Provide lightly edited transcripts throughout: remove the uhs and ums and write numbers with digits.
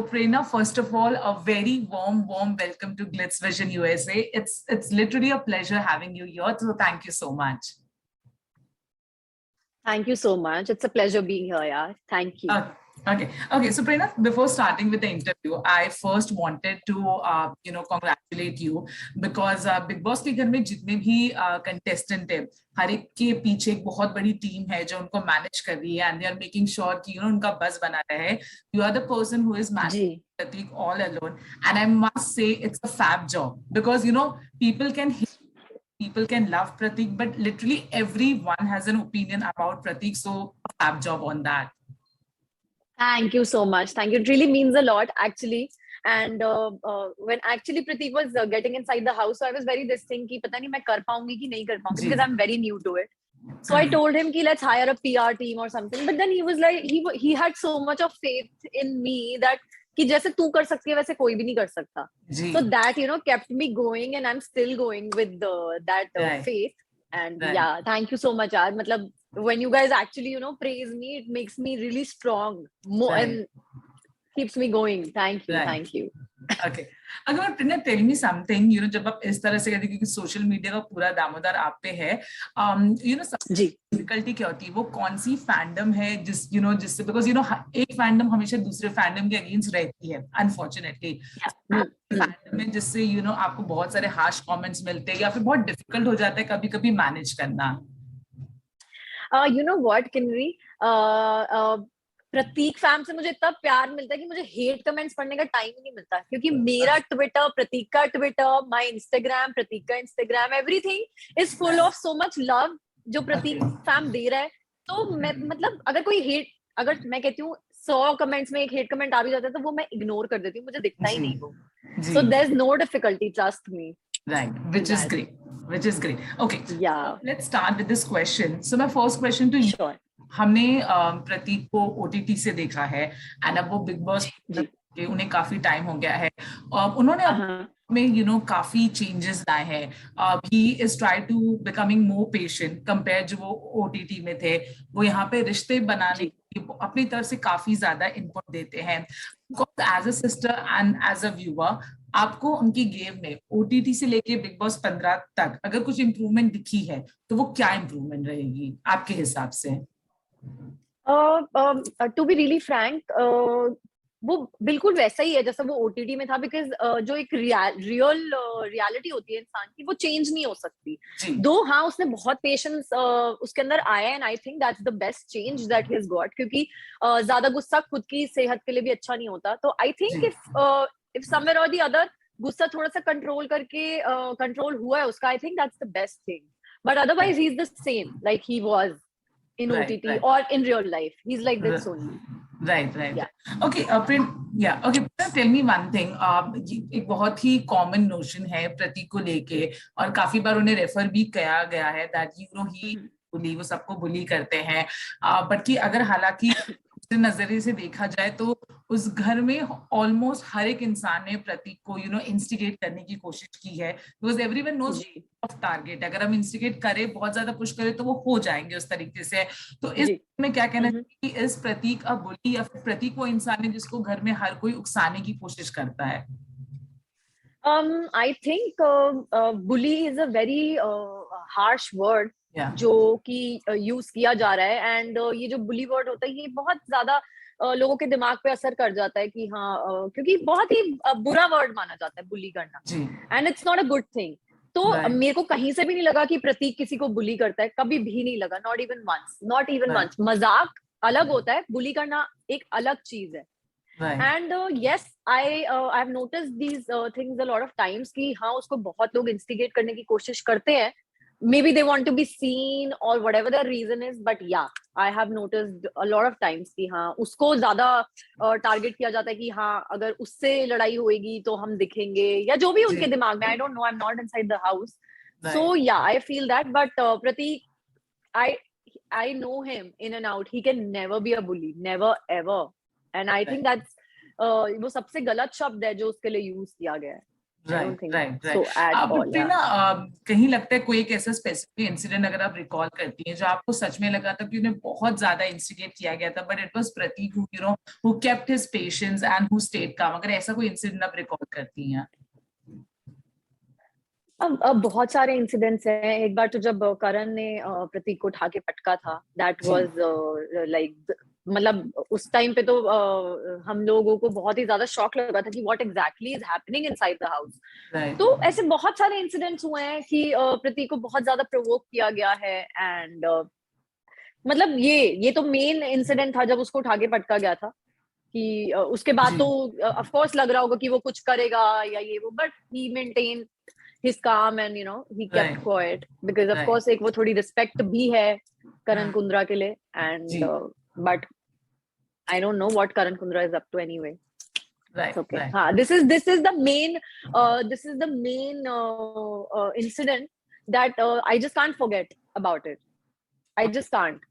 Prerna, first of all, a very warm welcome to Glitz Vision USA. It's literally a pleasure having you here. So thank you so much. Thank you so much. It's a pleasure being here, yaar. Thank you. Okay. So Prerna, before starting with the interview, I first wanted to congratulate you because Big Boss के घर में जितने भी contestant हैं, हर एक के पीछे एक बहुत बड़ी टीम है जो उनको मैनेज कर रही है and they are making sure कि उनका बस बना रहे. You are the person who is managing Pratik all alone, and I must say it's a fab job because people can love Pratik, but literally everyone has an opinion about Pratik. So fab job on that. Thank you so much. Thank you. It really means a lot, actually. And when actually Pratik was getting inside the house, so I was very this thing कि पता नहीं मैं कर पाऊंगी कि नहीं कर पाऊंगी because I'm very new to it. So I told him कि let's hire a PR team or something. But then he was like, he had so much of faith in me that कि जैसे तू कर सकती है वैसे कोई भी नहीं कर सकता. So that kept me going, and I'm still going with that faith. And yeah, thank you so much, yaar. मतलब when you guys actually praise me, it makes me really strong and keeps me going. Thank you. Okay. अगर Prerna, tell me something, जब आप इस तरह से कहते हैं क्योंकि सोशल मीडिया का पूरा दामोदर आप पे है, सबसे डिफिकल्टी क्या होती है, वो कौन सी फैंडम है जिससे बिकॉज एक फैंडम हमेशा दूसरे फैंडम के अगेंस्ट रहती है अनफॉर्चुनेटली, फैंडम में जिससे आपको बहुत सारे हार्श कमेंट्स मिलते हैं या फिर बहुत डिफिकल्ट हो जाता है कभी कभी मैनेज करना. You know what, Kinry? Prateek fam से मुझे इतना प्यार मिलता है कि मुझे हेट कमेंट्स पढ़ने का टाइम ही नहीं मिलता क्योंकि मेरा ट्विटर, प्रतीक का ट्विटर, माय इंस्टाग्राम, प्रतीक का Instagram, everything is full of so much love जो प्रतीक फैम दे रहा है. तो मैं मतलब अगर मैं कहती हूँ 100 कमेंट्स में एक हेट कमेंट आ भी जाता है तो वो मैं इग्नोर कर देती हूँ, मुझे दिखता ही नहीं वो. So there is no difficulty, trust me. Right, which is great. Okay, yeah, let's start with this question. So my first question to you. Sure. हमने प्रतीक को OTT से देखा है एंड अब वो बिग बॉस के उन्हें काफी टाइम हो गया है. उन्होंने में काफी चेंजेस लाए हैं. He is try to becoming more patient compare जो वो OTT में थे. वो यहाँ पे रिश्ते बनाने की अपनी तरफ से काफी ज्यादा इनपुट देते हैं. As a sister and as a viewer, आपको उनकी गेम में OTT से लेके बिग बॉस 15 तक अगर कुछ इम्प्रूवमेंट दिखी है तो वो क्या इम्प्रूवमेंट रहेगी आपके हिसाब से? टू बी रियली फ्रैंक, वो बिल्कुल वैसा ही है जैसा वो OTT में था बिकॉज जो एक रियलिटी होती है इंसान की वो चेंज नहीं हो सकती. दो हाँ, उसने बहुत पेशेंस उसके अंदर आया and I think that's the best change that he has got क्योंकि ज्यादा गुस्सा खुद की सेहत के लिए भी अच्छा नहीं होता. तो आई थिंक इफ समवेयर और द अदर गुस्सा थोड़ा सा कंट्रोल करके कंट्रोल हुआ है उसका, I think that's the best thing. But otherwise he is the same like he was in OTT or in real life. He's like this only. Right. Yeah. Okay, okay. Tell me one thing. एक बहुत ही common notion है प्रतीक को लेके और काफी बार उन्हें refer भी किया गया है that he बुली, वो सबको बुली करते हैं. बट कि अगर हालांकि नजरिए से देखा जाए तो उस घर में ऑलमोस्ट हर एक इंसान ने प्रतीक को इंस्टिगेट करने की कोशिश की है because everyone knows of target. अगर हम इंस्टिगेट करें, बहुत ज्यादा पुश करें तो वो हो जाएंगे उस तरीके से. तो इस में क्या कहना चाहिए कि इस प्रतीक अ बुली या फिर प्रतीक वो इंसान है जिसको घर में हर कोई उकसाने की कोशिश करता है? I think bully is a very harsh word जो कि यूज किया जा रहा है एंड ये जो बुली वर्ड होता है ये बहुत ज्यादा लोगों के दिमाग पे असर कर जाता है कि हाँ क्योंकि बहुत ही बुरा वर्ड माना जाता है बुली करना and it's not a good thing. तो मेरे को कहीं से भी नहीं लगा कि प्रतीक किसी को बुली करता है, कभी भी नहीं लगा, नॉट इवन वंस. मजाक अलग होता है, बुली करना एक अलग चीज है. And yes, I've noticed these things a lot of times कि हाँ उसको बहुत लोग instigate करने की कोशिश करते हैं. Maybe they want to be seen or whatever the reason is, but yeah, I have noticed a lot of times कि हाँ उसको ज्यादा टारगेट किया जाता है कि हाँ अगर उससे लड़ाई होएगी तो हम दिखेंगे या जो भी उनके दिमाग में. I don't know, I'm not inside the house. So yeah, I feel that. But Pratik, I know him in and out. He can never be a bully, never ever. And I think that's वो सबसे गलत शब्द है जो उसके लिए use किया गया है. Right right right. so at all, प्रेरणा, कहीं लगता है कोई एक ऐसा स्पेसिफिक इंसिडेंट अगर आप रिकॉल करती हैं जो आपको सच में लगा था कि उन्हें बहुत ज्यादा इंस्टिगेट किया गया था, but it was Prateek who you know who kept his patience and who stayed calm, अगर ऐसा कोई इंसिडेंट आप रिकॉल करती हैं? अब बहुत सारे इंसिडेंट्स हैं। एक बार तो जब करण ने प्रतीक को उठा के पटका था, दैट वाज लाइक, मतलब उस टाइम पे तो हम लोगों को बहुत ही ज्यादा शॉक लगा था कि what exactly is happening inside the house. तो ऐसे बहुत सारे इंसिडेंट्स हुए हैं कि प्रतीक को बहुत ज्यादा प्रोवोक किया गया है, एंड मतलब ये तो मेन इंसिडेंट था जब उसको उठा के पटका गया था, कि उसके बाद तो ऑफ कोर्स लग रहा होगा कि वो कुछ करेगा या ये वो, but he maintain his calm and he kept quiet because of course एक वो थोड़ी रिस्पेक्ट भी है करण कुंद्रा के लिए, and but I don't know what Karan Kundra is up to anyway. Right. Okay. Right. हाँ, this is the main incident that I just can't forget about it. I just can't.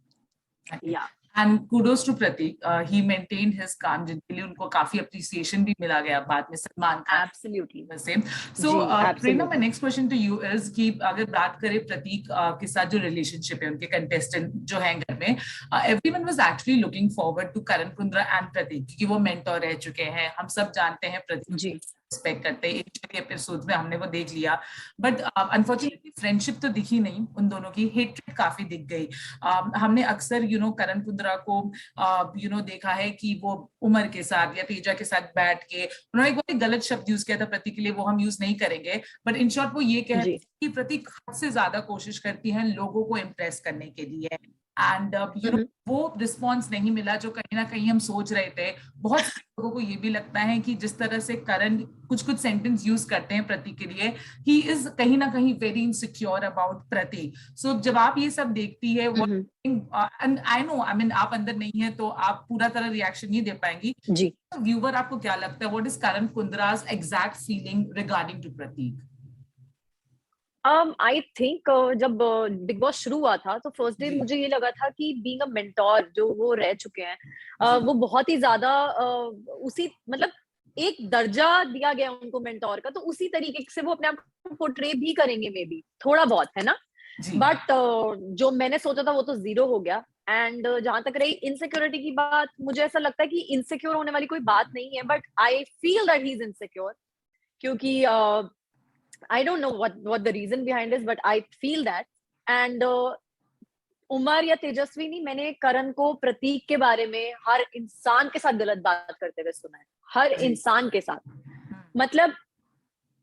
Yeah. And kudos to Pratik. He maintained his calm, जिनके लिए उनको काफी appreciation भी मिला गया बाद में Salman Khan. Absolutely. The same. So, Prerna, my next question to you is कि अगर बात करें प्रतीक के साथ जो relationship है उनके contestant जो हैं घर में, everyone was actually looking forward to Karan Kundra and Pratik क्योंकि वो mentor रह चुके हैं। हम सब जानते हैं प्रतीक रिस्पेक्ट करते हैं, इनिशियली एपिसोड्स में हमने वो देख लिया, बट अनफॉर्चुनेटली फ्रेंडशिप तो दिखी नहीं उन दोनों की, हेट्रेड काफी दिख गई। हमने अक्सर करण कुंद्रा को देखा है कि वो उमर के साथ या तेजा के साथ बैठ के उन्होंने एक बहुत गलत शब्द यूज किया था प्रतीक के लिए, वो हम यूज नहीं करेंगे, बट इन शॉर्ट वो ये कह रहे थे कि प्रतीक हद से ज्यादा कोशिश करती है लोगों को इम्प्रेस करने के लिए, एंड वो रिस्पॉन्स नहीं मिला जो कहीं ना कहीं हम सोच रहे थे। बहुत लोगों को ये भी लगता है कि जिस तरह से करण कुछ सेंटेंस यूज करते हैं प्रतीक के लिए, ही इज कहीं ना कहीं वेरी इनसिक्योर अबाउट प्रतीक। सो जब आप ये सब देखती है, and I know, I mean आप अंदर नहीं है तो आप पूरा तरह रिएक्शन नहीं दे पाएंगी जी, व्यूवर आपको क्या लगता है, what is Karan Kundra's exact feeling regarding to Pratik? I think जब बिग बॉस शुरू हुआ था तो फर्स्ट डे मुझे ये लगा था कि बीइंग अ मेंटोर जो वो रह चुके हैं, वो बहुत ही ज्यादा उसी मतलब एक दर्जा दिया गया उनको मेंटोर का, तो उसी तरीके से वो अपने आप को पोर्ट्रे भी करेंगे, मे बी थोड़ा बहुत, है ना। बट जो मैंने सोचा था वो तो जीरो हो गया। एंड जहां तक रही इनसिक्योरिटी की बात, मुझे ऐसा लगता है कि इनसिक्योर होने वाली कोई बात नहीं है, but I feel that he is insecure, क्योंकि I don't know what the reason behind is, but I feel that. And Umar या तेजस्वी, मैंने करण को प्रतीक के बारे में हर इंसान के साथ गलत बात करते हुए सुना है, हर इंसान के साथ। मतलब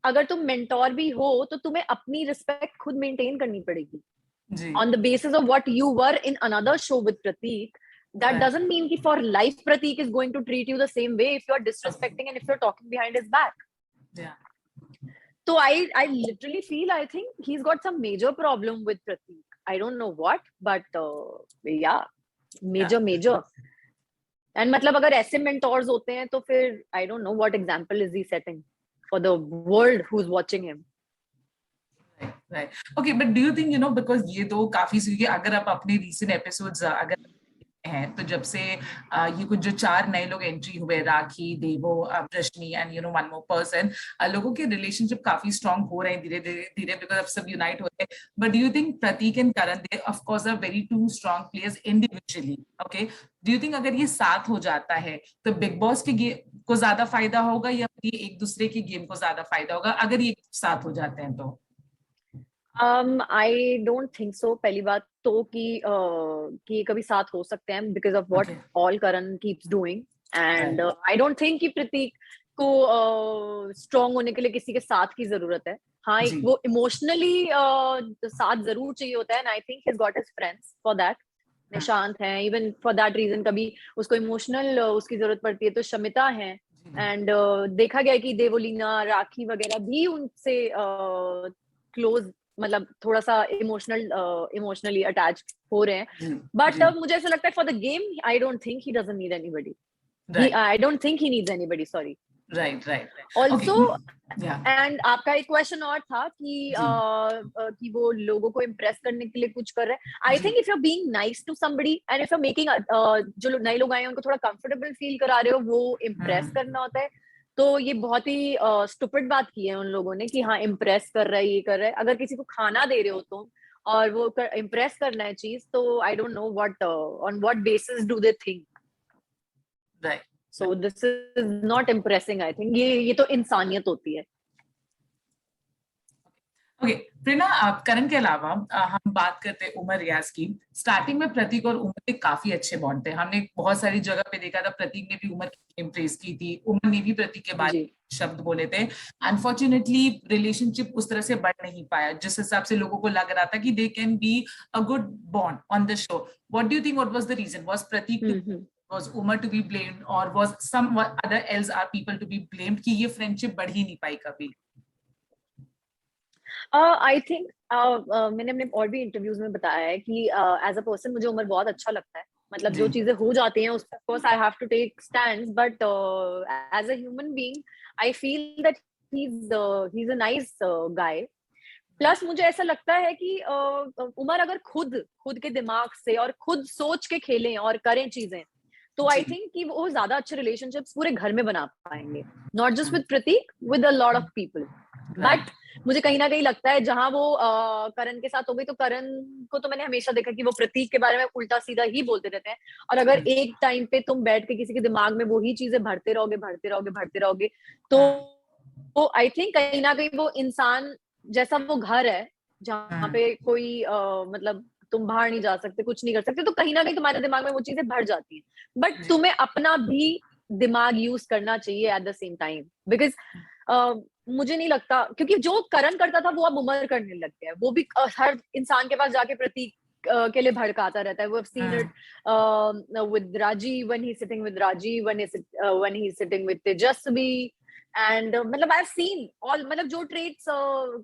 अगर तुम मेंटोर भी हो तो तुम्हें अपनी रिस्पेक्ट खुद मेंटेन करनी पड़ेगी on the basis of what you were in another show with Prateek. That doesn't mean कि for life Pratik is going to treat you the same way if you are disrespecting and if you're talking behind his back. Yeah. So I literally feel, I think he's got some major problem with Pratik. I don't know what, but yeah, major. And मतलब अगर ऐसे mentors होते हैं तो फिर I don't know what example is he setting for the world who's watching him. Right. Okay, but do you think because ये तो काफी सी, अगर आप अपने recent episodes अगर हैं तो जब से ये कुछ जो 4 नए लोग एंट्री हुए, राखी, देवो, रश्मि एंड वन मोर पर्सन, लोगों के रिलेशनशिप काफी स्ट्रांग हो रहे हैं धीरे बिकॉज अब सब यूनाइट हो रहे हैं। But do you think Prateek and Karan, they of course are very two strong players individually, okay, do you think अगर ये साथ हो जाता है तो बिग बॉस के गेम को ज्यादा फायदा होगा या ये एक दूसरे के गेम को ज्यादा फायदा होगा अगर ये साथ हो जाते हैं तो? I don't think so. पहली बात तो कि कभी साथ हो सकते हैं because of what all Karan keeps doing, and I don't think कि प्रतीक को strong होने के लिए किसी के साथ की जरूरत है। हाँ, एक वो emotionally साथ जरूर चाहिए होता है, and I think he's got his friends for that. Nishant हैं, even for that reason कभी उसको emotional उसकी जरूरत पड़ती है तो शमिता हैं, and देखा गया कि देवोलीना, राखी वगैरह भी उनसे close, मतलब थोड़ा सा इमोशनली अटैच हो रहे हैं। बट मुझे ऐसा लगता है for the game I don't think he doesn't need anybody, I don't think he needs anybody, sorry. Right also and आपका एक क्वेश्चन और था कि वो लोगों को इम्प्रेस करने के लिए कुछ कर रहे हैं। I think if you are being nice to somebody and if you are making जो नए लोग आए हैं उनको थोड़ा कंफर्टेबल फील करा रहे हो, वो इम्प्रेस करना होता है। तो ये बहुत ही स्टूपिड बात की है उन लोगों ने कि हाँ इम्प्रेस कर रहा है, ये कर रहा है। अगर किसी को खाना दे रहे हो तुम और वो इम्प्रेस करना है चीज, तो आई don't know what on what basis do they think. Right, so this is not impressing. I think ये तो इंसानियत होती है। ओके प्रेरणा, आप करण के अलावा हम बात करते हैं उमर रियाज की। स्टार्टिंग में प्रतीक और उमर के काफी अच्छे बॉन्ड थे, हमने बहुत सारी जगह पे देखा था, प्रतीक ने भी उमर की प्रेज की थी, उमर ने भी प्रतीक के बारे में शब्द बोले थे। अनफॉर्चुनेटली रिलेशनशिप उस तरह से बढ़ नहीं पाया जिस हिसाब से लोगों को लग रहा था कि they can be a good bond on the show. What do you think, what was the reason? Was Prateek was Umar to be blamed, or was some other else are people to be blamed कि ये friendship बढ़ ही नहीं पाई कभी? I think मैंने अपने और भी interviews में बताया है कि एज अ पर्सन मुझे उमर बहुत अच्छा लगता है। मतलब जो चीजें हो जाती हैं उसमें of course I have to take stands, but as a human being I feel that he is a nice guy. Plus मुझे ऐसा लगता है कि उमर अगर खुद के दिमाग से और खुद सोच के खेलें और करें चीजें, तो आई थिंक कि वो ज्यादा अच्छे रिलेशनशिप्स पूरे घर में बना पाएंगे, not just with Prateek, with a lot of people. But मुझे कहीं ना कहीं लगता है जहां वो करण के साथ हो गई, तो करण को तो मैंने हमेशा देखा कि वो प्रतीक के बारे में उल्टा सीधा ही बोलते रहते हैं। और अगर एक टाइम पे तुम बैठ के किसी के दिमाग में वही चीजें भरते रहोगे, तो आई थिंक कहीं ना कहीं वो इंसान जैसा वो घर है जहाँ पे कोई मतलब तुम बाहर नहीं जा सकते, कुछ नहीं कर सकते, तो कहीं ना कहीं तुम्हारे दिमाग में वो चीजें भर जाती हैं। बट तुम्हें अपना भी दिमाग यूज करना चाहिए at the same time, because मुझे नहीं लगता, क्योंकि जो करण करता था वो अब उमर करने लग गया है। वो भी हर इंसान के पास जाके प्रतीक के लिए भड़काता रहता है। वो seen it with Rajeev, when he sitting with Rajeev, when he sitting with Tejasvi, and मतलब आई हैव सीन ऑल, मतलब जो ट्रेट्स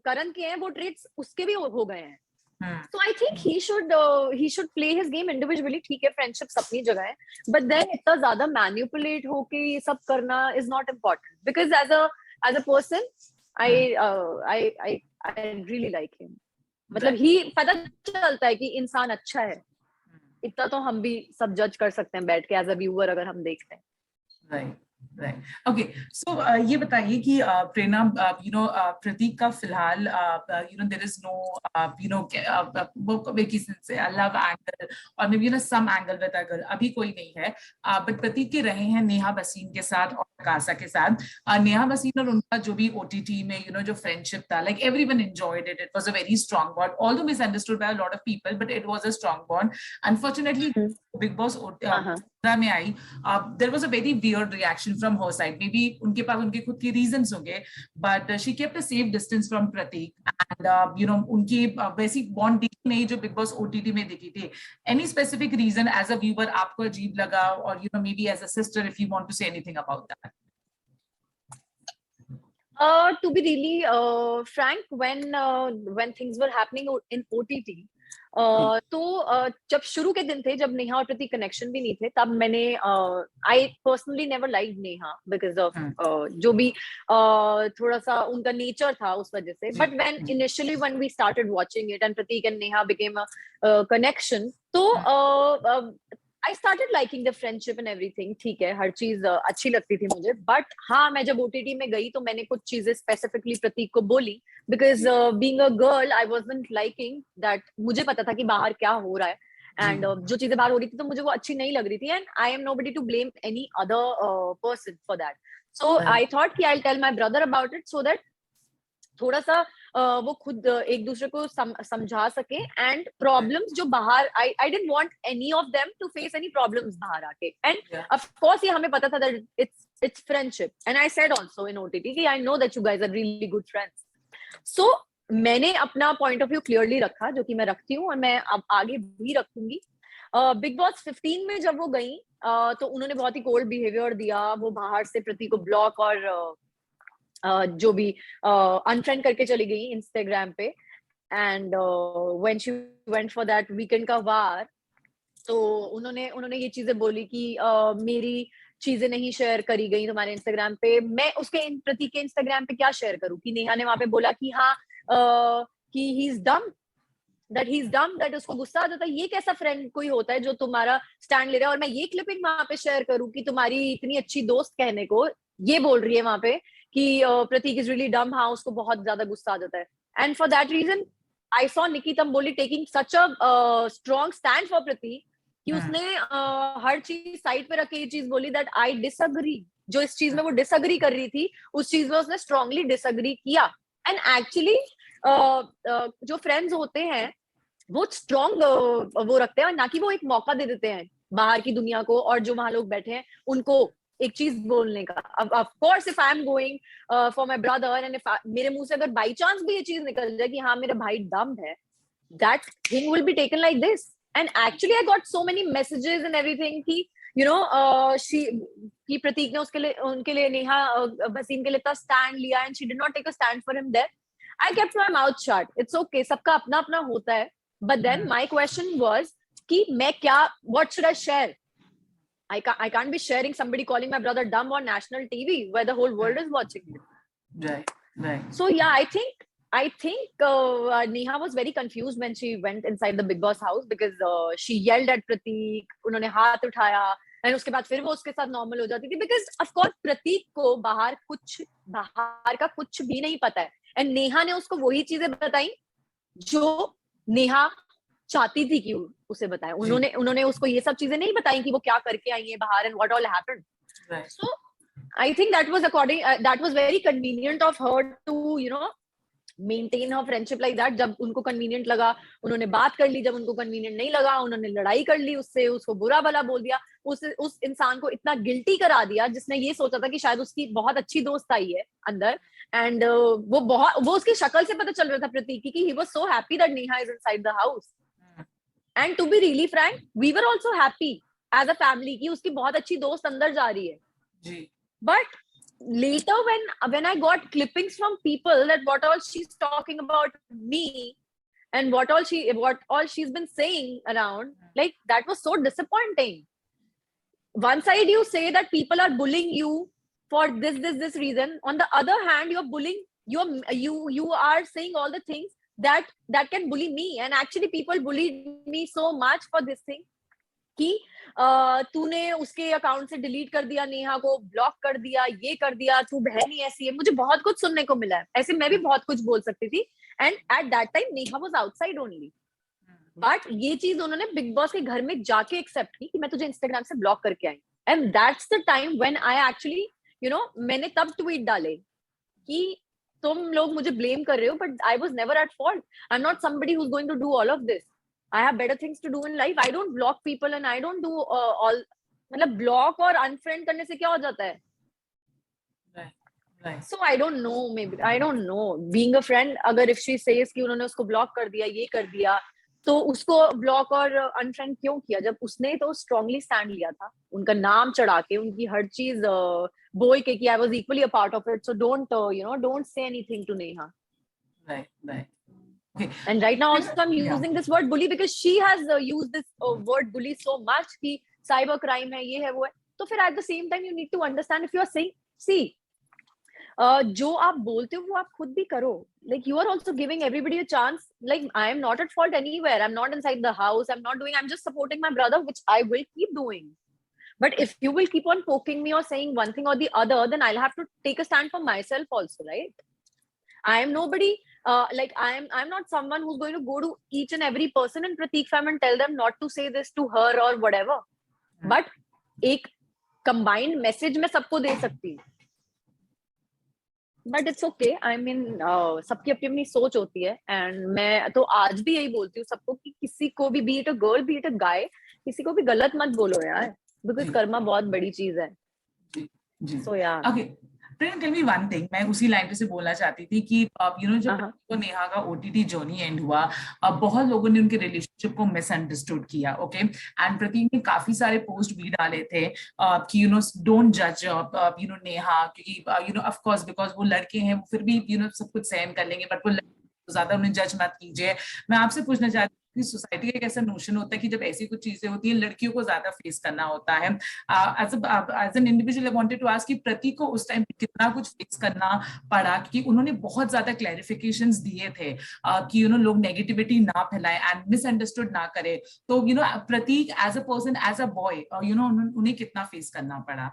करण के हैं वो ट्रेट्स उसके भी हो गए हैं। So I think he should play his game individually. ठीक है, friendships अपनी जगह है, but then इतना ज्यादा manipulate होके ये सब करना is not important, because as a person I really like him. मतलब ही पता चलता है कि इंसान अच्छा है, इतना तो हम भी सब जज कर सकते हैं बैठ के एज अ व्यूअर अगर हम देखते हैं। Right right, okay. सो ये बताइए कि प्रेरणा, प्रतीक का फिलहाल देयर इज नो वो किसी से लव एंगल और maybe some angle with a girl अभी कोई नहीं है, बट प्रतीक के रहे हैं नेहा वसीम के साथ और कासा के साथ। नेहा वसीम और उनका जो भी ओटीटी में जो फ्रेंडशिप था, like everyone enjoyed it, it was a very strong bond, although misunderstood by a lot of people, but it was a strong bond. Unfortunately Bigg Boss में आई, there was a very weird reaction from her side. Maybe उनके पास उनके खुद के reasons होंगे, but she kept a safe distance from Pratik, and उनकी वैसी बॉन्ड नहीं जो बिग बॉस ओटीटी में दिखी थी। Any specific reason as a viewer आपको अजीब लगा, और maybe as a sister if you want to say anything about that? To be really frank, when things were happening in OTT, तो जब शुरू के दिन थे, जब नेहा और प्रतीक कनेक्शन भी नहीं थे, तब मैंने I personally never like Neha because of जो भी थोड़ा सा उनका नेचर था उस वजह से। But when initially when we started watching it and Pratik and Neha became a connection, तो I started liking the friendship and everything. ठीक है, हर चीज अच्छी लगती थी मुझे। बट हाँ, मैं जब ओटीटी में गई तो मैंने कुछ चीजें स्पेसिफिकली प्रतीक को बोली, because being a girl I wasn't liking that. मुझे पता था कि बाहर क्या हो रहा है, एंड जो चीजें बाहर हो रही थी तो मुझे वो अच्छी नहीं लग रही थी, and I am nobody to blame any other person for that. So I thought कि I will tell my brother about it, so that थोड़ा सा वो खुद एक दूसरे को समझा सके। एंड प्रॉब्लम्स जो बाहर, I didn't want any of them to face any problems बाहर आके। एंड ऑफ कोर्स ये हमें पता था that it's friendship, and I said also in OTT कि I know that you guys are really good friends. So मैंने अपना point of view clearly रखा, जो कि मैं रखती हूँ और मैं अब आगे भी रखूंगी। बिग बॉस 15 में जब वो गई, तो उन्होंने बहुत ही कोल्ड बिहेवियर दिया। वो बाहर से प्रतीक को ब्लॉक और जो भी अनफ्रेंड करके चली गई इंस्टाग्राम पे। And when she went for that weekend का वार, तो उन्होंने ये चीजें बोली कि मेरी चीजें नहीं शेयर करी गई तुम्हारे इंस्टाग्राम पे। मैं उसके प्रतीक के इंस्टाग्राम पे क्या शेयर करूं कि नेहा ने वहां पे बोला कि हाँ कि ही इज डम, दैट उसको गुस्सा आ जाता है। ये कैसा फ्रेंड कोई होता है जो तुम्हारा स्टैंड ले रहा है? और मैं ये क्लिपिंग वहां पे शेयर करूं कि तुम्हारी इतनी अच्छी दोस्त कहने को ये बोल रही है वहां पे कि प्रतीक इज रियली डम, हाँ उसको बहुत ज्यादा गुस्सा आ जाता है, and for that reason I saw Nikki Tamboli taking such a strong stand for Pratik कि उसने हर चीज साइड पे रख के ये चीज बोली दैट आई डिसअग्री, जो इस चीज में वो डिसअग्री कर रही थी उस चीज में उसने स्ट्रांगली डिसअग्री किया। एंड एक्चुअली जो फ्रेंड्स होते हैं वो स्ट्रॉन्ग वो रखते हैं, ना कि वो एक मौका दे देते हैं बाहर की दुनिया को और जो वहां लोग बैठे हैं उनको एक चीज बोलने का। Of course if I am going for my brother and मेरे मुंह से अगर बाई चांस भी ये चीज निकल जाए कि हाँ मेरा भाई डम्ब है, that thing will be taken like this. And actually I got so many messages and everything कि यू नो शी कि प्रतीक ने उसके लिए उनके लिए नेहा भसीन के लिए इतना स्टैंड लिया and she did not take a stand for him there. I kept my mouth shut, it's okay, सबका अपना अपना होता है। But then my question was कि मैं क्या, what should I share? I can't be sharing somebody calling my brother dumb on national TV where the whole world is watching it. Right, right. So yeah, I think Neha was very confused when she went inside the Big Boss house because she yelled at Prateek, उन्होंने हाथ उठाया and उसके बाद फिर वो उसके साथ normal हो जाती थी because of course प्रतीक को बाहर का कुछ भी नहीं पता है and नेहा ने उसको वही चीजें बताई जो नेहा चाहती थी कि उसे बताए। उन्होंने उसको ये सब चीजें नहीं बताई कि वो क्या करके आई है बाहर and what all happened. So I think that was very convenient of her to you know maintain her friendship like that. जब उनको कन्वीनियंट लगा उन्होंने बात कर ली, जब उनको कन्वीनियंट नहीं लगा उन्होंने लड़ाई कर ली उससे, उसको बुरा भला बोल दिया, उस इंसान को इतना गिल्टी करा दिया जिसने ये सोचा था कि शायद उसकी बहुत अच्छी दोस्त आई है अंदर। एंड वो उसकी शक्ल से पता चल रहा था प्रतीक की he was so happy that Neha is inside the house. And to be really frank, we were also happy as a family कि उसकी बहुत अच्छी दोस्त अंदर जा रही है जी। But later when I got clippings from people that what all she's talking about me and what all she's been saying around, like that was so disappointing. One side you say that people are bullying you for this reason, on the other hand you're bullying, you are saying all the things that can bully me, and actually people bullied me so much for this thing कि तूने उसके account से delete कर दिया, नेहा को block कर दिया, ये कर दिया, तू बहन ही ऐसी है। मुझे बहुत कुछ सुनने को मिला है, ऐसे मैं भी बहुत कुछ बोल सकती थी and at that time Neha was outside only. But ये चीज उन्होंने बिग बॉस के घर में जाके एक्सेप्ट की कि मैं तुझे इंस्टाग्राम से ब्लॉक करके आई, and that's the time when I actually you know मैंने तब ट्वीट डाले कि तुम लोग मुझे ब्लेम कर रहे हो but I was never at fault, I am not somebody who is going to do all of this, I have better things to do in life, I don't block people and I don't do all. मतलब block और unfriend करने से क्या हो जाता है? So I don't know, maybe I don't know being a friend, अगर if she says कि उन्होंने उसको ब्लॉक कर दिया, ये कर दिया, तो उसको ब्लॉक और अनफ्रेंड क्यों किया जब उसने तो स्ट्रांगली स्टैंड लिया था, उनका नाम चढ़ा के, उनकी हर चीज बोल के कि I was equally a part of it, so don't you know don't say anything to Neha. Right. Okay. And right now also I'm using this word bully because she has used this word bully so much कि cyber crime है, ये है, वो है। तो फिर at the same time you need to understand if you are saying, see जो आप बोलते हो वो आप खुद भी करो, like you are also giving everybody a chance, like I am not at fault anywhere, I'm not inside the house, I'm just supporting my brother, which I will keep doing. But if you will keep on poking me or saying one thing or the other, then I'll have to take a stand for myself also, right? I am nobody, like I'm not someone who's going to go to each and every person in Prateek fam and tell them not to say this to her or whatever. But एक combined message मैं सबको दे सकती हूँ। But it's okay, I mean सबकी अपनी अपनी सोच होती है, and मैं तो आज भी यही बोलती हूँ सबको कि किसी को भी, be it a girl, be it a guy, किसी को भी गलत मत बोलो यार, because कर्मा बहुत बड़ी चीज है। So yeah. Okay. Tell me one thing, मैं उसी लाइन पे से बोलना चाहती थी कि यू नो जब तो नेहा का ओटीटी जर्नी एंड हुआ, बहुत लोगों ने उनके रिलेशनशिप को मिसअंडरस्टूड किया, ओके, एंड प्रतीक ने काफी सारे पोस्ट भी डाले थे कि यू नो डोंट जज यू नो नेहा, क्योंकि you know of course because वो लड़के हैं वो फिर भी यू नो सब कुछ सहन कर लेंगे, बट वो ज्यादा उन्हें जज मत कीजिए। मैं आपसे पूछना चाहती हूँ, सोसाइटी का एक ऐसा नोशन होता है कि जब ऐसी कुछ चीजें होती हैं लड़कियों को ज्यादा फेस करना होता है। As an individual I wanted to ask कि प्रतीक को उस टाइम कितना कुछ फेस करना पड़ा, क्योंकि उन्होंने बहुत ज्यादा क्लैरिफिकेशंस दिए थे कि यू नो लोग नेगेटिविटी ना फैलाए एंड मिसअंडरस्टूड ना करे, तो you know Prateek as a person, as a boy, you know उन्हें कितना फेस करना पड़ा?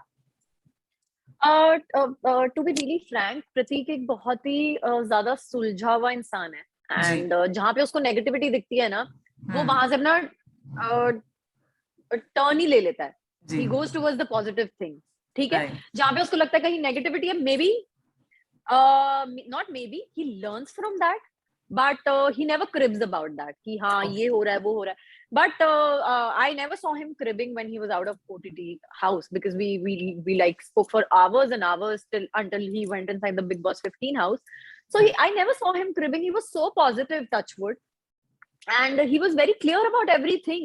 To be really frank, Prateek एक बहुत ही ज्यादा सुलझा हुआ इंसान है, एंड जहाँ पे उसको नेगेटिविटी दिखती है ना, वो वहां से अपना टर्न ही ले लेता है. He goes towards the positive thing. ठीक है, जहाँ पे उसको लगता है कहीं नेगेटिविटी है, may be not may be, he learns from that, but he never cribs about that कि हाँ ये हो रहा है वो हो रहा है. But I never saw him cribbing when he was out of OTT house, because we like spoke for hours and hours till until he went inside the Big Boss 15 house. So I never saw him cribbing. He was so positive, touch wood, and he was very clear about everything.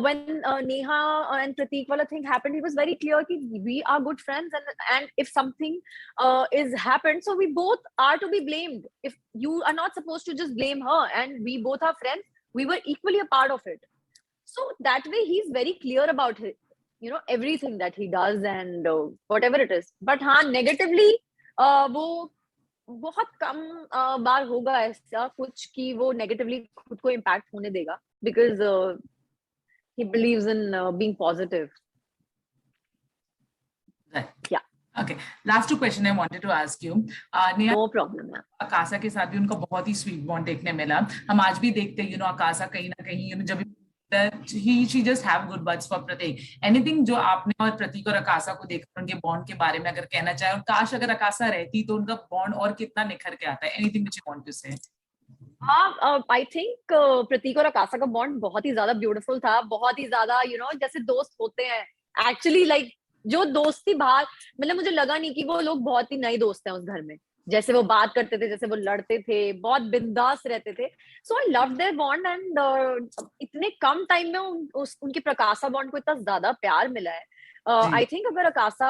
When Neha and Prateek wala thing happened, he was very clear that we are good friends, and if something is happened, so we both are to be blamed. If you are not supposed to just blame her, and we both are friends, we were equally a part of it. So that way he's very clear about it, you know, everything that he does, and whatever it is. But हाँ, negatively वो बहुत कम बार होगा ऐसा कुछ कि वो negatively खुद को इम्पैक्ट होने देगा, because he believes in being positive. Right. Yeah. Okay. Last two question I wanted to ask you. No problem. आकाशा के साथ भी उनका बहुत ही स्वीट बॉन्ड देखने मिला. हम आज भी देखते हैं, आकाशा कहीं ना कहीं जब she just have good words for Pratik. Anything जो आपने और प्रतीक और आकाशा को देखकर उनके बॉन्ड के बारे में अगर कहना चाहे, और काश अगर आकाशा रहती तो उनका बॉन्ड और कितना निखर के आता है. Anything which you want to say? I think Pratik और आकाशा का बॉन्ड बहुत ही ज्यादा ब्यूटीफुल था, बहुत ही ज्यादा जैसे दोस्त होते हैं एक्चुअली, लाइक जो दोस्ती बाहर, मतलब मुझे लगा नहीं कि वो लोग बहुत ही नए दोस्त हैं उस घर में. जैसे वो बात करते थे, जैसे वो लड़ते थे, बहुत बिंदास रहते थे. So I love their bond, and इतने कम टाइम में उनके प्रकाशा बॉन्ड को इतना ज्यादा प्यार मिला है. आई थिंक अगर आकाशा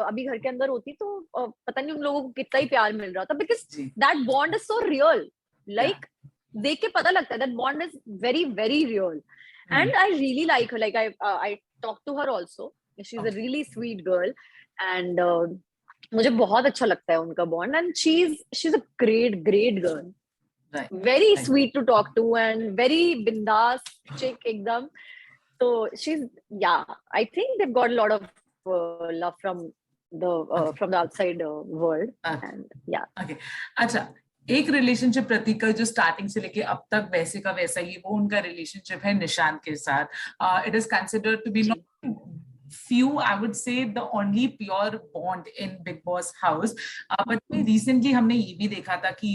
अभी घर के अंदर होती तो पता नहीं उन लोगों को कितना ही प्यार मिल रहा था, because that bond is so real. Like देख के पता लगता है that bond is very very real, and I really like her. Like I talk to her also. She is a really sweet girl, and मुझे बहुत अच्छा लगता है उनका bond, and she is a great girl. Very sweet to talk to, and very बिंदास chick एकदम. So she's, yeah, I think they've got a lot of love from the outside world. And yeah. Okay. अच्छा, एक relationship प्रतीक का जो starting से लेके अब तक वैसे का वैसा ही, वो उनका रिलेशनशिप है निशांत के साथ. It is considered to be not few, I would say, the only pure bond in Big Boss house. But recently हमने ये भी देखा था कि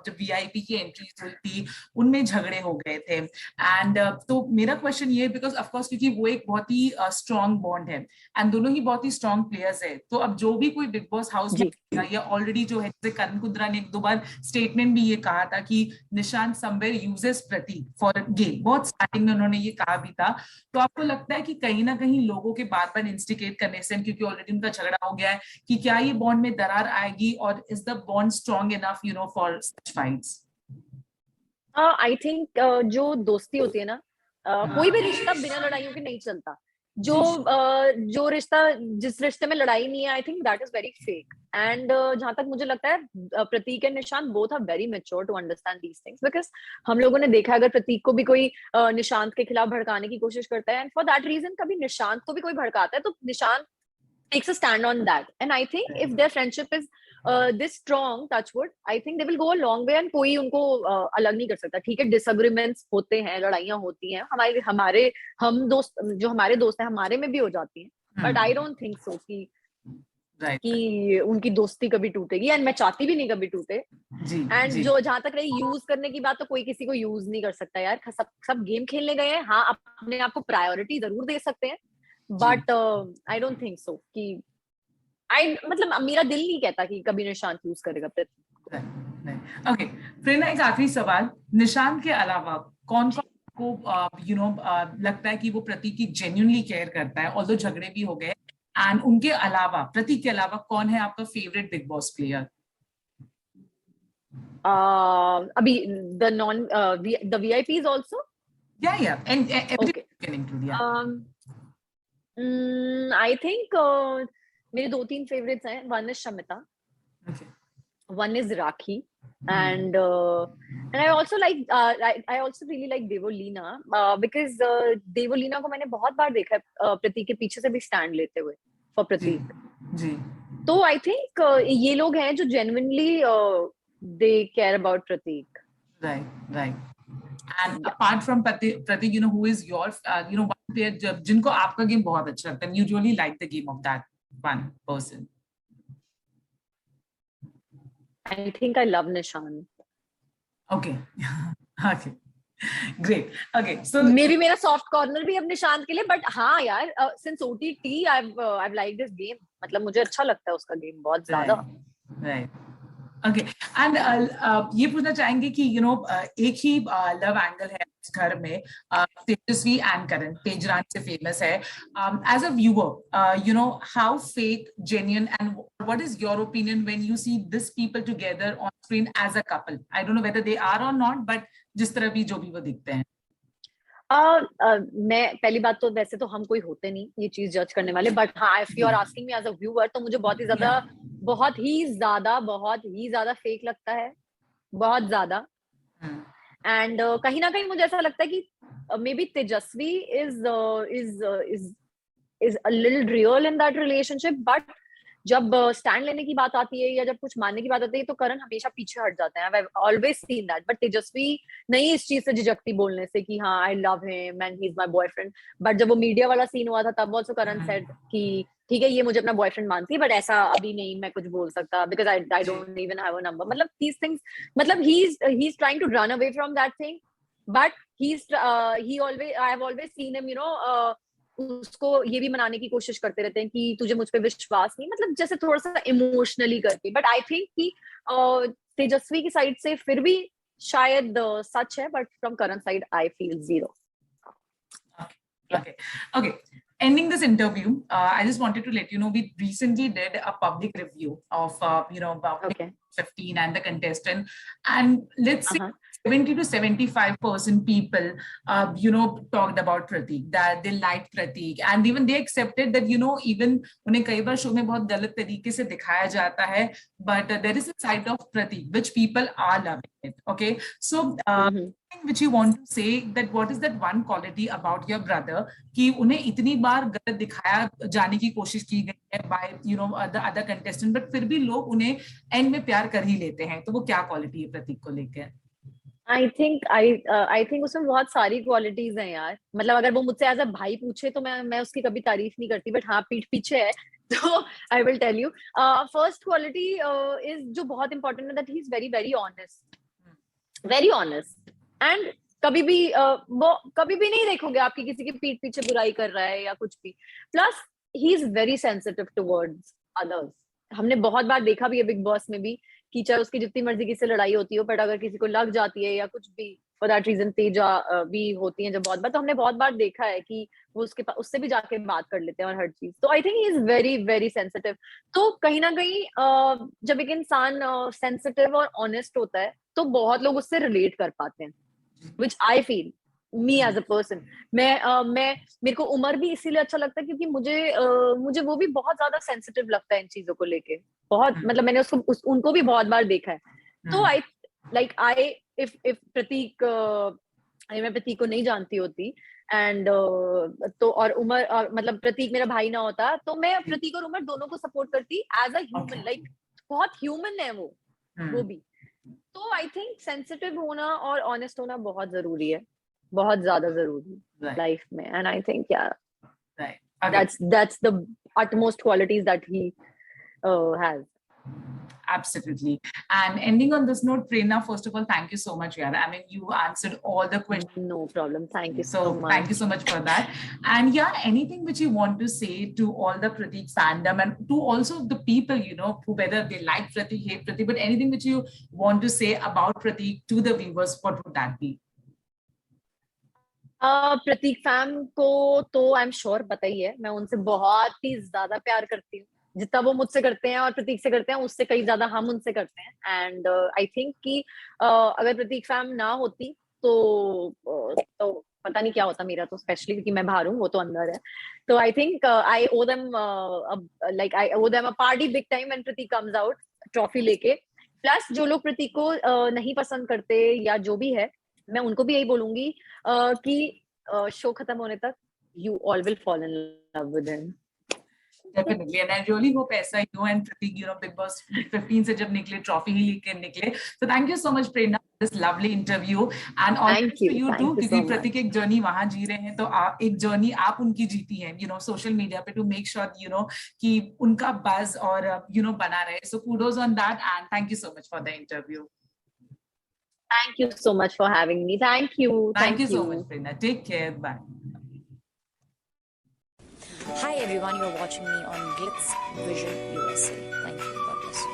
जब VIP की एंट्रीज हुई थी उनमें झगड़े हो गए थे. एंड तो मेरा क्वेश्चन ये, बिकॉज ऑफ कोर्स क्योंकि वो एक बहुत ही स्ट्रॉन्ग बॉन्ड है एंड दोनों ही बहुत ही स्ट्रॉन्ग प्लेयर्स है, तो अब जो भी कोई बिग बॉस हाउस में या ऑलरेडी जो है, जैसे करण कुंद्रा ने एक दो बार स्टेटमेंट भी ये कहा था कि Nishant somewhere uses Prateek for game, बहुत स्टार्टिंग में उन्होंने ये कहा भी था. तो आपको लगता है कि कहीं ना कहीं लोगों के बार बार इंस्टिगेट करने से, क्योंकि ऑलरेडी उनका झगड़ा हो गया है, कि क्या ये बॉन्ड में दरार आएगी, और is the bond strong enough for such fights? I think जो दोस्ती होती है ना, कोई भी रिश्ता बिना लड़ाइयों के नहीं चलता. जो रिश्ता, जिस रिश्ते में लड़ाई नहीं है, I think that is very fake. And जहां तक मुझे लगता है, Pratik and Nishant both are very mature to understand these things, because हम लोगों ने देखा, अगर प्रतीक को भी कोई निशांत के खिलाफ भड़काने की कोशिश करता है, एंड फॉर दैट रीजन कभी निशांत को भी कोई भड़काता है, तो Nishant takes a stand on that. And I think if their friendship is this strong, touch wood, I think they will go a long way, and कोई उनको अलग नहीं कर सकता. ठीक है, disagreements होते हैं, लड़ाइयाँ होती हैं, हम दोस्त, जो हमारे दोस्त हैं, हमारे में भी हो जाती हैं, but I don't think so कि उनकी दोस्ती कभी टूटेगी, एंड मैं चाहती भी नहीं कभी टूटे. एंड जो जहां तक रही यूज करने की बात, तो कोई किसी को यूज नहीं कर सकता यार. सब गेम खेलने गए हैं. हाँ, अपने आप को प्रायोरिटी जरूर दे सकते हैं, but I don't think so कि मतलब मेरा दिल नहीं कहता कि कभी निशांत यूज करेगा प्रतीक. ओके, प्रेरणा, एक आखिरी सवाल. निशांत के अलावा कौन को लगता है कि वो प्रतीक की जेन्युइनली केयर करता है, ऑल्दो झगड़े भी हो गए, एंड उनके अलावा, प्रतीक के अलावा, कौन है आपका फेवरेट बिग बॉस प्लेयर? अभी the VIPs also? Yeah, and everything can include, yeah. I think मेरे 2-3 favorites हैं. One is Shamita, one is Rakhi, and I also like I also really like Devolina, because Devolina को मैंने बहुत बार देखा है प्रतीक के पीछे से भी स्टैंड लेते हुए फॉर प्रतीक. जी. तो आई थिंक ये लोग हैं जो genuinely they care about Prateek. Right. And apart from Prateek, you know, who is your, you know, one player जिनको आपका गेम बहुत अच्छा लगता है, you usually like the game of that one person? I think I love Nishan. Okay. Okay. Great. Okay. So maybe मेरा soft corner भी अब निशांत के लिए, but हाँ यार, since OTT I've liked this game. मतलब मुझे अच्छा लगता है उसका गेम बहुत ज्यादा. Right. Okay. And ये पूछना चाहेंगे कि you know एक ही लव एंगल है इस घर में, तेजस्वी एंड करण, तेजरान से फेमस है. As a viewer, you know, how fake, genuine, and what is your opinion when you see these people together on screen as a couple? I don't know whether they are or not, but जिस तरह भी जो भी वो दिखते हैं. मैं पहली बात तो वैसे तो हम कोई होते नहीं ये चीज जज करने वाले, बट हाँ, if you are asking me as a viewer, तो मुझे बहुत ही ज्यादा फेक लगता है, बहुत ज्यादा. एंड कहीं ना कहीं मुझे ऐसा लगता है कि may be Tejashwi is a little real in that relationship, but जब स्टैंड लेने की बात आती है या जब कुछ मानने की बात आती है तो करण हमेशा पीछे हट जाते हैं. I always seen that. But Tejasswi नहीं इस चीज से झिझकती बोलने से कि हाँ I love him and he is my boyfriend. But जब वो मीडिया वाला सीन हुआ था तब ऑल्सो करण सेड कि ठीक है ये मुझे अपना बॉयफ्रेंड मानती है, बट ऐसा अभी नहीं मैं कुछ बोल सकता because I don't even have a number. मतलब दीज थिंग्स, मतलब he is trying to run away from that thing, but he always, I have always seen him, you know, उसको ये भी मनाने की कोशिश करते रहते हैं कि तुझे मुझ पे विश्वास नहीं, मतलब जैसे थोड़ा सा इमोशनली करके. बट आई थिंक कि तेजस्वी की साइड से फिर भी शायद सच है, but from Karan side I feel zero. Okay. Ending this interview, I just wanted to let you know we recently did a public review of you know about 15 and the contestant, and let's say 70 to 75% people you know talked about Prateek, that they liked Prateek, and even they accepted that you know even उन्हें कई बार show में बहुत गलत तरीके से दिखाया जाता है, but there is a side of Prateek which people are loving it. Okay, so which you want to say that what is that one quality about your brother कि उन्हें इतनी बार गलत दिखाया जाने की कोशिश की गई है by you know the other contestant, but फिर भी लोग उन्हें एंड में प्यार कर ही लेते हैं, तो वो क्या क्वालिटी है प्रतीक को लेकर? आई थिंक उसमें बहुत सारी क्वालिटीज हैं यार. मतलब अगर वो मुझसे एज अ भाई पूछे तो मैं उसकी कभी तारीफ नहीं करती, बट हाँ पीठ पीछे है तो I will tell you. First quality is जो बहुत इंपॉर्टेंट है, that he is very very honest, very honest. And कभी भी वो कभी भी नहीं देखोगे आपकी किसी की पीठ पीछे बुराई कर रहा है या कुछ भी. Plus he is very sensitive towards others. हमने बहुत बार देखा भी है बिग बॉस में भी कि चाहे उसकी जितनी मर्जी किसी से लड़ाई होती हो, बट अगर किसी को लग जाती है या कुछ भी फॉर दैट रीजन तेजा भी होती है जब बहुत बार, तो हमने बहुत बार देखा है कि वो उससे भी जाके बात कर लेते हैं और हर चीज. तो I think he is very very sensitive. तो कहीं ना कहीं जब एक इंसान सेंसिटिव और ऑनेस्ट होता है तो बहुत लोग उससे रिलेट कर पाते हैं, which I feel me as a person. मेरे को उमर भी इसीलिए अच्छा लगता है क्योंकि मुझे वो भी बहुत ज्यादा सेंसिटिव लगता है इन चीजों को लेके. बहुत मतलब मैंने उनको भी बहुत बार देखा है. तो आई इफ प्रतीक, मैं प्रतीक को नहीं जानती होती एंड तो और उमर और मतलब प्रतीक मेरा भाई ना होता तो मैं प्रतीक और उमर दोनों को सपोर्ट करती एज अ ह्यूमन. लाइक बहुत ह्यूमन है वो भी. तो आई थिंक सेंसिटिव होना और ऑनेस्ट होना बहुत जरूरी है, बहुत ज्यादा जरूरी लाइफ में. And I think that's the utmost qualities that he has. Absolutely. And ending on this note, Prerna, first of all, thank you so much, yaar. I mean, you answered all the questions. No problem. Thank you so much. Thank you so much for that. And yeah, anything which you want to say to all the Prateek fandom and to also the people, you know, who whether they like Prateek, hate Prateek, but anything which you want to say about Prateek to the viewers, what would that be? Prateek fam को तो I am sure पता ही है, मैं उनसे बहुत ही ज्यादा प्यार करती हूँ. जितना वो मुझसे करते हैं और प्रतीक से करते हैं उससे कई ज्यादा हम उनसे करते हैं. एंड आई थिंक कि अगर प्रतीक फैम ना होती तो पता नहीं क्या होता मेरा, तो स्पेशली क्योंकि मैं बाहर हूँ, वो तो अंदर है. तो I think I owe them like I owe them a party big time when Prateek comes out trophy लेके. प्लस जो लोग प्रतीक को नहीं पसंद करते या जो भी है, मैं उनको भी यही बोलूंगी कि शो खत्म होने तक you all will fall in love with him. Definitely, and I really hope ऐसा you and Pratik, Big Boss 15 से जब निकले ट्रॉफी ही लेकर निकले. So thank you so much, Prerna, for this lovely interview, and all the best to you too, क्योंकि प्रतीक एक journey वहां जी रहे हैं, तो एक जर्नी आप उनकी जीती हैं, सोशल मीडिया पे, to make sure कि उनका buzz और बना रहे. So kudos on that, and thank you so much for the interview. Thank you so much for having me. Thank you. Thank you so much, Prerna. Take care. Bye. Hi everyone, you're watching me on Glitz Vision USA. Thank you. God bless you.